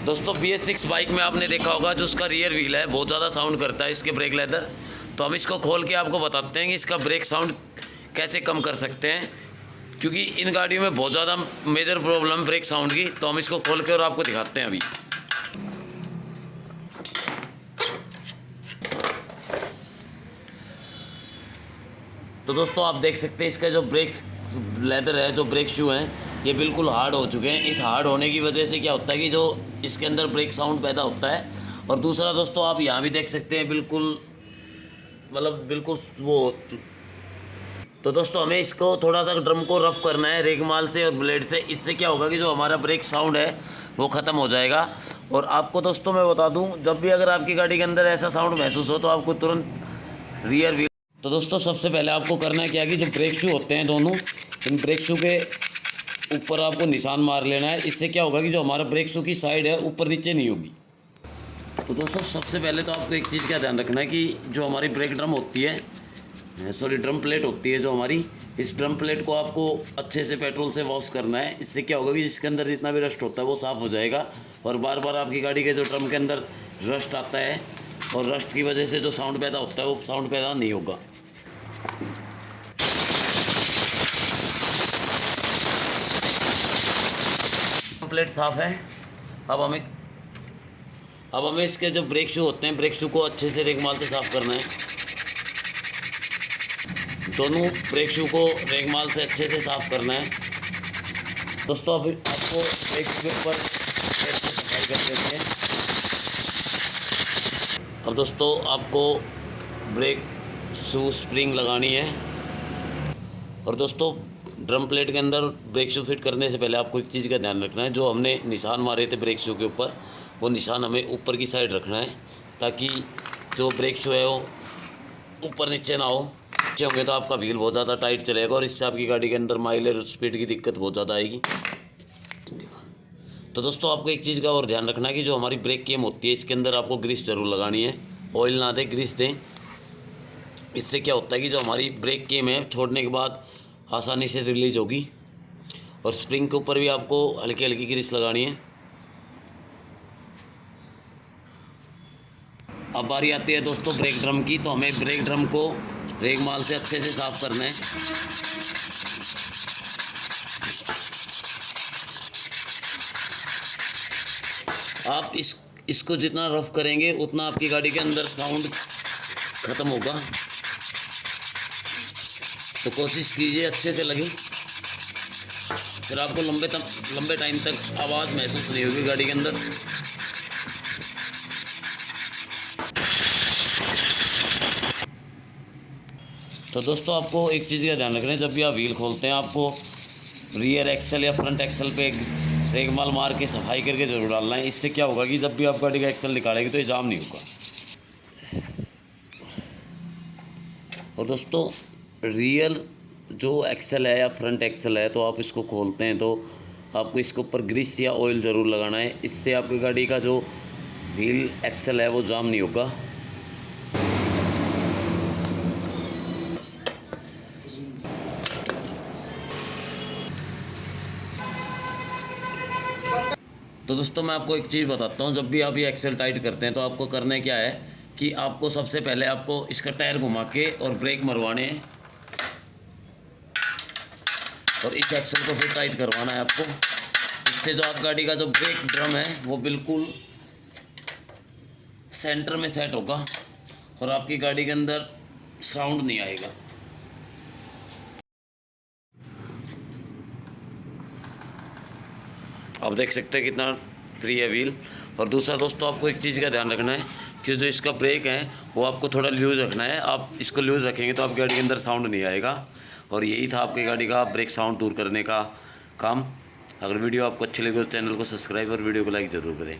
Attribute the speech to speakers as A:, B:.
A: दोस्तों BS6 bike में आपने देखा होगा जो उसका रियर व्हील है बहुत ज़्यादा साउंड करता है इसके ब्रेक लेदर। तो हम इसको खोल के आपको बताते हैं कि इसका ब्रेक साउंड कैसे कम कर सकते हैं, क्योंकि इन गाड़ियों में बहुत ज़्यादा मेजर प्रॉब्लम ब्रेक साउंड की। तो हम इसको खोल के और आपको दिखाते हैं अभी। तो दोस्तों आप देख सकते हैं इसका जो ब्रेक लेदर है, जो ब्रेक शू हैं, ये बिल्कुल हार्ड हो चुके हैं। इस हार्ड होने की वजह से क्या होता है कि जो इसके अंदर ब्रेक साउंड पैदा होता है। और दूसरा दोस्तों आप यहाँ भी देख सकते हैं बिल्कुल बिल्कुल वो। तो दोस्तों हमें इसको थोड़ा सा ड्रम को रफ करना है रेगमाल से और ब्लेड से। इससे क्या होगा कि जो हमारा ब्रेक साउंड है वो ख़त्म हो जाएगा। और आपको दोस्तों मैं बता दूं, जब भी अगर आपकी गाड़ी के अंदर ऐसा साउंड महसूस हो तो आपको तुरंत रियर व्हील। तो दोस्तों सबसे पहले आपको करना है क्या कि जो ब्रेक शू होते हैं दोनों, इन ब्रेक शू के ऊपर आपको निशान मार लेना है। इससे क्या होगा कि जो हमारा ब्रेक शू की साइड है ऊपर नीचे नहीं होगी। तो दोस्तों सबसे पहले तो आपको एक चीज़ का ध्यान रखना है कि जो हमारी ब्रेक ड्रम होती है, ड्रम प्लेट होती है जो हमारी, इस ड्रम प्लेट को आपको अच्छे से पेट्रोल से वॉश करना है। इससे क्या होगा कि जिसके अंदर जितना भी रस्ट होता है वो साफ़ हो जाएगा। और बार बार आपकी गाड़ी के जो ड्रम के अंदर रस्ट आता है और रस्ट की वजह से जो साउंड पैदा होता है वो साउंड पैदा नहीं होगा। प्लेट साफ़ है। अब हमें इसके जो ब्रेक शू होते हैं, ब्रेक शू को अच्छे से रेगमाल से साफ़ करना है। दोनों ब्रेक शू को रेगमाल से अच्छे से साफ़ करना है। दोस्तों अब आपको ब्रेक शू के ऊपर सफाई कर देते हैं। अब दोस्तों आपको ब्रेक शू स्प्रिंग लगानी है। और दोस्तों ड्रम प्लेट के अंदर ब्रेक शू फिट करने से पहले आपको एक चीज़ का ध्यान रखना है। जो हमने निशान मारे थे ब्रेक शू के ऊपर, वो निशान हमें ऊपर की साइड रखना है, ताकि जो ब्रेक शू है वो ऊपर नीचे ना हो। नीचे होंगे तो आपका व्हील बहुत ज़्यादा टाइट चलेगा और इससे आपकी गाड़ी के अंदर माइलेज और स्पीड की दिक्कत बहुत ज़्यादा आएगी। तो दोस्तों आपको एक चीज़ का और ध्यान रखना है कि जो हमारी ब्रेक केम होती है इसके अंदर आपको ग्रीस ज़रूर लगानी है। ऑयल ना दें, ग्रीस दें। इससे क्या होता है कि जो हमारी ब्रेक केम है छोड़ने के बाद आसानी से रिलीज होगी। और स्प्रिंग के ऊपर भी आपको हल्की हल्की ग्रीस लगानी है। अब बारी आती है दोस्तों ब्रेक ड्रम की। तो हमें ब्रेक ड्रम को रेगमाल से अच्छे से साफ़ करना है। आप इसको जितना रफ करेंगे उतना आपकी गाड़ी के अंदर साउंड ख़त्म होगा। तो कोशिश कीजिए अच्छे से लगे, फिर आपको लंबे टाइम तक आवाज़ महसूस नहीं होगी गाड़ी के अंदर। तो दोस्तों आपको एक चीज़ का ध्यान रखना है, जब भी आप व्हील खोलते हैं आपको रियर एक्सल या फ्रंट एक्सल पे रेगमाल मार के सफाई करके ज़रूर डालना है। इससे क्या होगा कि जब भी आप गाड़ी का एक्सल निकालेंगे तो ये जाम नहीं होगा। और दोस्तों रियर जो एक्सल है या फ्रंट एक्सल है, तो आप इसको खोलते हैं तो आपको इसके ऊपर ग्रीस या ऑयल ज़रूर लगाना है। इससे आपकी गाड़ी का जो व्हील एक्सल है वो जाम नहीं होगा। तो दोस्तों मैं आपको एक चीज़ बताता हूँ, जब भी आप ये एक्सल टाइट करते हैं तो आपको करना क्या है कि आपको सबसे पहले आपको इसका टायर घुमा के और ब्रेक मरवाने हैं और इस एक्सल को फिर टाइट करवाना है आपको। इससे जो आप गाड़ी का जो ब्रेक ड्रम है वो बिल्कुल सेंटर में सेट होगा और आपकी गाड़ी के अंदर साउंड नहीं आएगा। आप देख सकते हैं कितना फ्री है व्हील। और दूसरा दोस्तों आपको एक चीज़ का ध्यान रखना है कि जो इसका ब्रेक है वो आपको थोड़ा लूज़ रखना है। आप इसको लूज़ रखेंगे तो आपकी गाड़ी के अंदर साउंड नहीं आएगा। और यही था आपकी गाड़ी का ब्रेक साउंड दूर करने का काम। अगर वीडियो आपको अच्छी लगी तो चैनल को सब्सक्राइब और वीडियो को लाइक ज़रूर करें।